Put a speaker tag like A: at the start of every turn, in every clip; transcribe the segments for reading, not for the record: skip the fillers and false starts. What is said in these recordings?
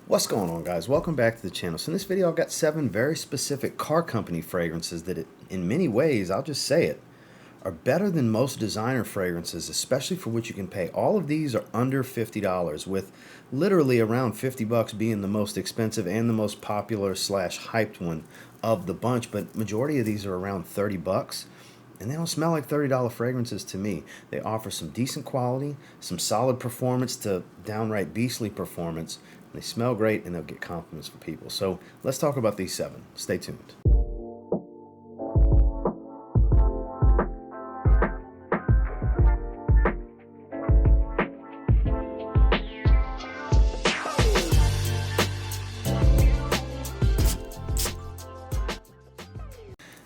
A: What's going on, guys? Welcome back to the channel. So in this video I've got 7 very specific car company fragrances that in many ways, I'll just say it, are better than most designer fragrances, especially for what you can pay. All of these are under $50, with literally around 50 bucks being the most expensive and the most popular slash hyped one of the bunch, but majority of these are around 30 bucks. And they don't smell like $30 fragrances to me. They offer some decent quality, some solid performance to downright beastly performance. They smell great and they'll get compliments from people. So let's talk about these 7. Stay tuned.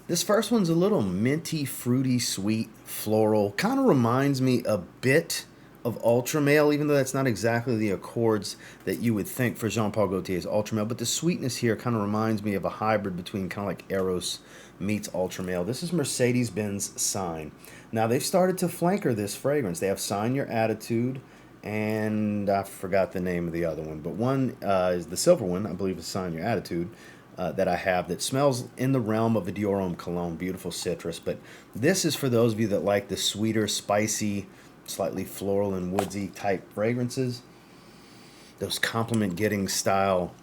A: This first one's a little minty, fruity, sweet, floral. Kind of reminds me a bit of Ultra Male, even though that's not exactly the accords that you would think for Jean Paul Gaultier's Ultra Male. But the sweetness here kind of reminds me of a hybrid between kind of like Eros meets Ultra Male. This is Mercedes-Benz Sign. Now, they've started to flanker this fragrance. They have Sign Your Attitude, and I forgot the name of the other one. But one is the silver one, I believe is Sign Your Attitude. That I have that smells in the realm of a Dior Homme cologne, beautiful citrus. But this is for those of you that like the sweeter, spicy, slightly floral and woodsy type fragrances. Those compliment getting style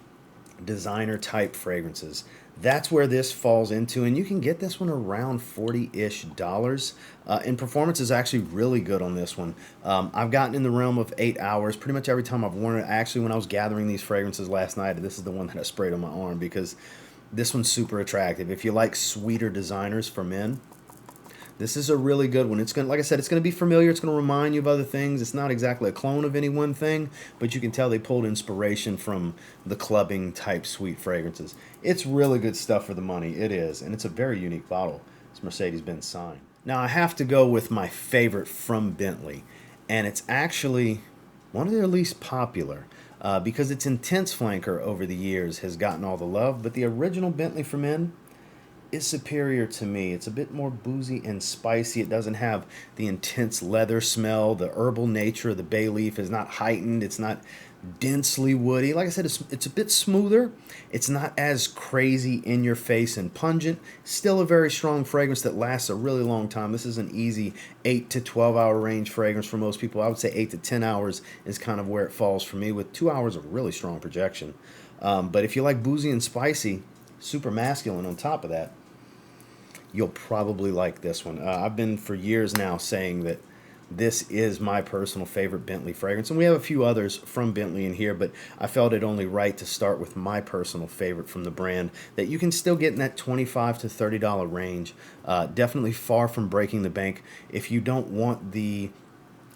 A: designer type fragrances. That's where this falls into, and you can get this one around $40-ish. And performance is actually really good on this one. I've gotten in the realm of 8 hours pretty much every time I've worn it. Actually, when I was gathering these fragrances last night, this is the one that I sprayed on my arm because this one's super attractive. If you like sweeter designers for men, this is a really good one. It's going to, like I said, it's going to be familiar. It's going to remind you of other things. It's not exactly a clone of any one thing, but you can tell they pulled inspiration from the clubbing type sweet fragrances. It's really good stuff for the money. It is, and it's a very unique bottle. It's Mercedes-Benz Sign. Now, I have to go with my favorite from Bentley, and it's actually one of their least popular because its intense flanker over the years has gotten all the love, but the original Bentley For Men is superior to me. It's a bit more boozy and spicy. It doesn't have the intense leather smell. The herbal nature of the bay leaf is not heightened. It's not densely woody. Like I said, it's a bit smoother. It's not as crazy in your face and pungent. Still a very strong fragrance that lasts a really long time. This is an easy 8 to 12 hour range fragrance for most people. I would say 8 to 10 hours is kind of where it falls for me, with 2 hours of really strong projection. But if you like boozy and spicy, super masculine on top of that, you'll probably like this one. I've been for years now saying that this is my personal favorite Bentley fragrance, and we have a few others from Bentley in here, but I felt it only right to start with my personal favorite from the brand that you can still get in that $25 to $30 range. Definitely far from breaking the bank. If you don't want the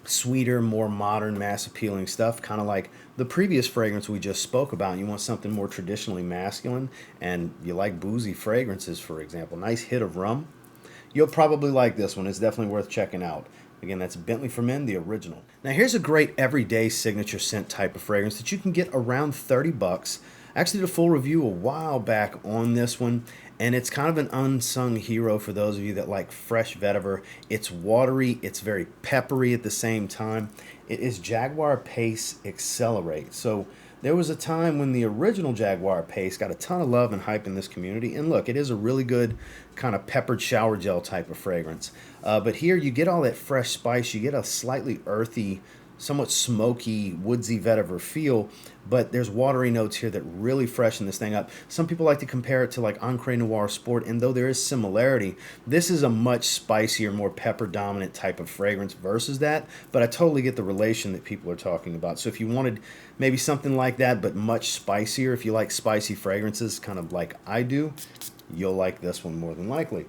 A: sweeter, more modern, mass appealing stuff, kind of like the previous fragrance we just spoke about, and you want something more traditionally masculine, and you like boozy fragrances, for example, nice hit of rum, you'll probably like this one. It's definitely worth checking out. Again, that's Bentley For Men, the original. Now, here's a great everyday signature scent type of fragrance that you can get around 30 bucks. I actually did a full review a while back on this one, and it's kind of an unsung hero for those of you that like fresh vetiver. It's watery, it's very peppery at the same time. It is Jaguar Pace Accelerate. So there was a time when the original Jaguar Pace got a ton of love and hype in this community, and look, it is a really good kind of peppered shower gel type of fragrance. But here you get all that fresh spice, you get a slightly earthy, somewhat smoky, woodsy vetiver feel, but there's watery notes here that really freshen this thing up. Some people like to compare it to like Encre Noir Sport, and though there is similarity, this is a much spicier, more pepper dominant type of fragrance versus that, but I totally get the relation that people are talking about. So if you wanted maybe something like that, but much spicier, if you like spicy fragrances, kind of like I do, you'll like this one more than likely.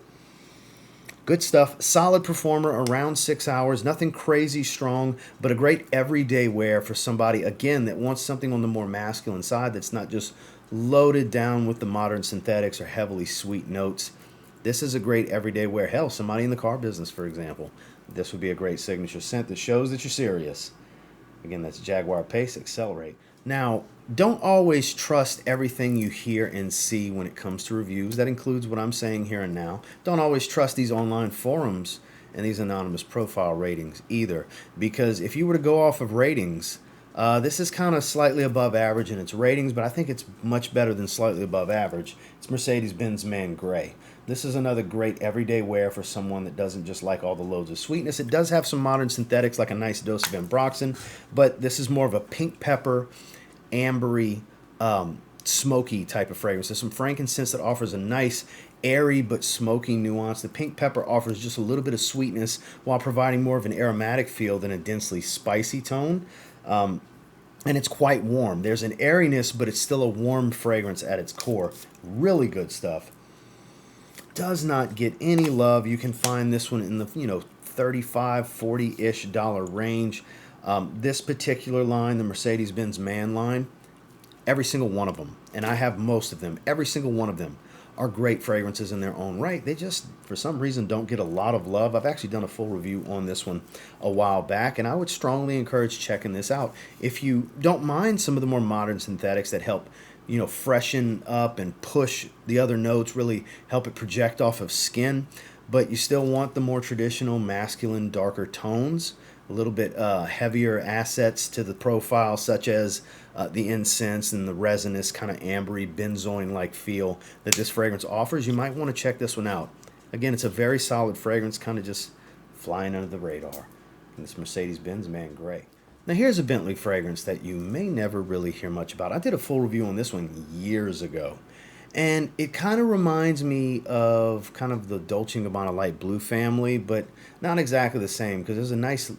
A: Good stuff, solid performer, around 6 hours, nothing crazy strong, but a great everyday wear for somebody, again, that wants something on the more masculine side that's not just loaded down with the modern synthetics or heavily sweet notes. This is a great everyday wear. Hell, somebody in the car business, for example. This would be a great signature scent that shows that you're serious. Again, that's Jaguar Pace Accelerate. Now, don't always trust everything you hear and see when it comes to reviews. That includes what I'm saying here and now. Don't always trust these online forums and these anonymous profile ratings either. Because if you were to go off of ratings, This is kind of slightly above average in its ratings, but I think it's much better than slightly above average. It's Mercedes-Benz Man Grey. This is another great everyday wear for someone that doesn't just like all the loads of sweetness. It does have some modern synthetics, like a nice dose of ambroxan, but this is more of a pink pepper, ambery, smoky type of fragrance. There's some frankincense that offers a nice airy but smoky nuance. The pink pepper offers just a little bit of sweetness while providing more of an aromatic feel than a densely spicy tone. And it's quite warm. There's an airiness, but it's still a warm fragrance at its core. Really good stuff. Does not get any love. You can find this one in the 35, 40-ish dollar range. This particular line, the Mercedes-Benz Man line, every single one of them, and I have most of them, every single one of them are great fragrances in their own right. They just, for some reason, don't get a lot of love. I've actually done a full review on this one a while back, and I would strongly encourage checking this out. If you don't mind some of the more modern synthetics that help, freshen up and push the other notes, really help it project off of skin, but you still want the more traditional masculine, darker tones, a little bit heavier assets to the profile, such as the incense and the resinous kind of ambery benzoin-like feel that this fragrance offers, you might want to check this one out. Again, it's a very solid fragrance, kind of just flying under the radar. And this Mercedes-Benz Man Grey. Now here's a Bentley fragrance that you may never really hear much about. I did a full review on this one years ago. And it kind of reminds me of kind of the Dolce & Gabbana light blue family, but not exactly the same, because there's a nice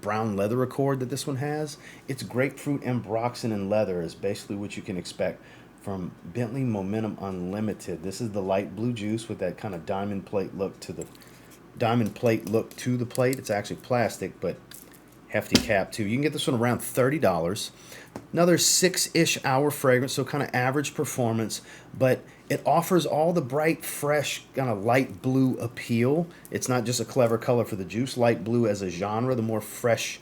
A: brown leather accord that this one has. It's grapefruit, ambroxan, and leather is basically what you can expect from Bentley Momentum Unlimited. This is the light blue juice with that kind of diamond plate look to the plate. It's actually plastic, but hefty cap too. You can get this one around $30. Another 6-ish hour fragrance, so kind of average performance, but it offers all the bright, fresh, kind of light blue appeal. It's not just a clever color for the juice. Light blue as a genre, the more fresh,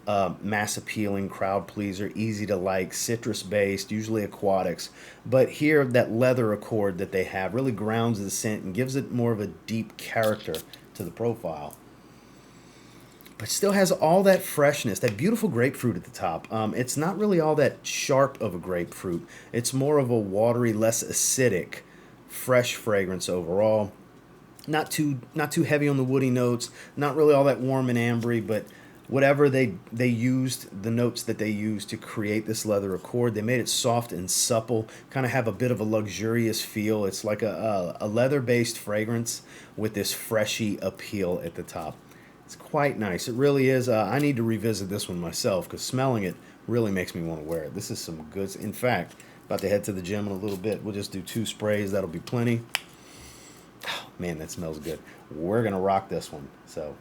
A: mass appealing, crowd pleaser, easy to like, citrus based, usually aquatics. But here, that leather accord that they have really grounds the scent and gives it more of a deep character to the profile. But still has all that freshness, that beautiful grapefruit at the top. It's not really all that sharp of a grapefruit. It's more of a watery, less acidic, fresh fragrance overall. Not too heavy on the woody notes. Not really all that warm and ambery, but whatever they used, the notes that they used to create this leather accord, they made it soft and supple, kind of have a bit of a luxurious feel. It's like a leather-based fragrance with this freshy appeal at the top. It's quite nice. It really is. I need to revisit this one myself because smelling it really makes me want to wear it. This is some goods. In fact, about to head to the gym in a little bit. We'll just do 2 sprays. That'll be plenty. Oh, man, that smells good. We're going to rock this one. So,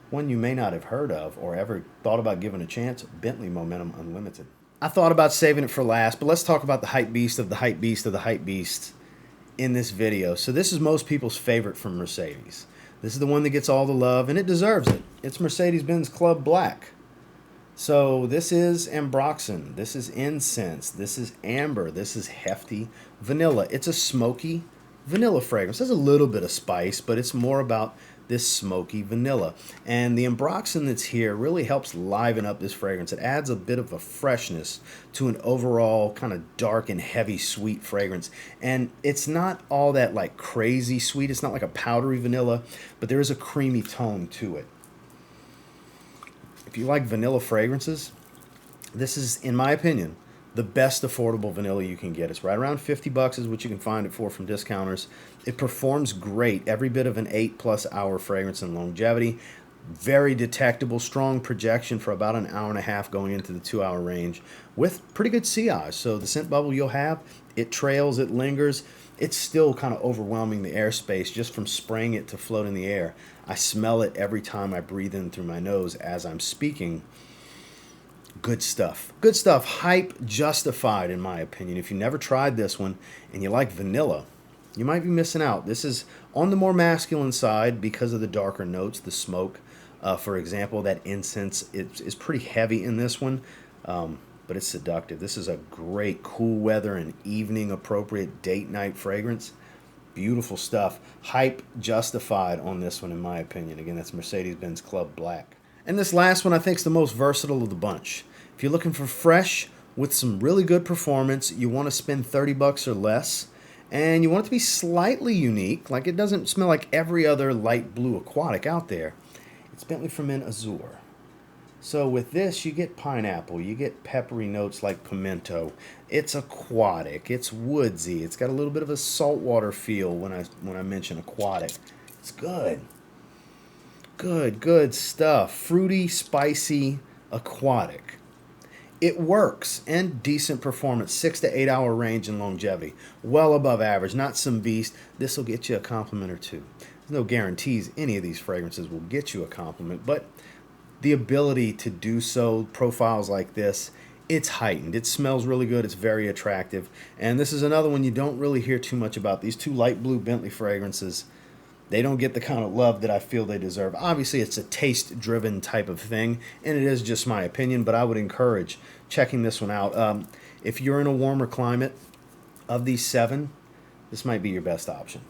A: one you may not have heard of or ever thought about giving a chance, Bentley Momentum Unlimited. I thought about saving it for last, but let's talk about the hype beast of the hype beast of the hype beast in this video. So this is most people's favorite from Mercedes. This is the one that gets all the love, and it deserves it. It's Mercedes-Benz Club Black. So this is ambroxan, this is incense, this is amber, this is hefty vanilla. It's a smoky vanilla fragrance. There's a little bit of spice, but it's more about this smoky vanilla. And the ambroxan that's here really helps liven up this fragrance. It adds a bit of a freshness to an overall kind of dark and heavy sweet fragrance. And it's not all that like crazy sweet. It's not like a powdery vanilla, but there is a creamy tone to it. If you like vanilla fragrances, this is, in my opinion, the best affordable vanilla you can get. It's right around $50 is what you can find it for from discounters. It performs great, every bit of an 8+ hour fragrance and longevity. Very detectable, strong projection for about an hour and a half going into the 2-hour range with pretty good sillage. So the scent bubble you'll have, it trails, it lingers. It's still kind of overwhelming the airspace just from spraying it to float in the air. I smell it every time I breathe in through my nose as I'm speaking. Good stuff. Good stuff. Hype justified, in my opinion. If you never tried this one and you like vanilla, you might be missing out. This is on the more masculine side because of the darker notes, the smoke. For example, that incense is pretty heavy in this one, but it's seductive. This is a great cool weather and evening appropriate date night fragrance. Beautiful stuff. Hype justified on this one, in my opinion. Again, that's Mercedes-Benz Club Black. And this last one I think is the most versatile of the bunch. If you're looking for fresh with some really good performance, you want to spend 30 bucks or less, and you want it to be slightly unique, like it doesn't smell like every other light blue aquatic out there, it's Bentley For Men Azure. So with this, you get pineapple, you get peppery notes like pimento. It's aquatic, it's woodsy, it's got a little bit of a saltwater feel when I mention aquatic. It's good. Good stuff. Fruity, spicy, aquatic. It works, and decent performance, 6 to 8 hour range and longevity. Well above average, not some beast. This will get you a compliment or two. There's no guarantees any of these fragrances will get you a compliment, but the ability to do so, profiles like this, it's heightened. It smells really good. It's very attractive. And this is another one you don't really hear too much about. These two light blue Bentley fragrances, they don't get the kind of love that I feel they deserve. Obviously, it's a taste-driven type of thing, and it is just my opinion, but I would encourage checking this one out. If you're in a warmer climate, of these 7, this might be your best option.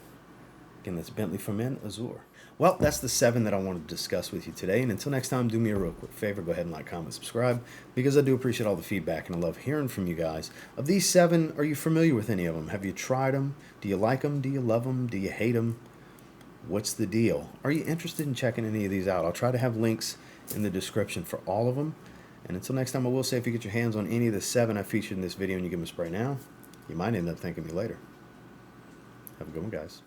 A: Again, that's Bentley For Men Azure. Well, that's the 7 that I wanted to discuss with you today. And until next time, do me a real quick favor. Go ahead and like, comment, subscribe, because I do appreciate all the feedback and I love hearing from you guys. Of these 7, are you familiar with any of them? Have you tried them? Do you like them? Do you love them? Do you hate them? What's the deal? Are you interested in checking any of these out? I'll try to have links in the description for all of them. And until next time, I will say if you get your hands on any of the 7 I featured in this video and you give them a spray now, you might end up thanking me later. Have a good one, guys.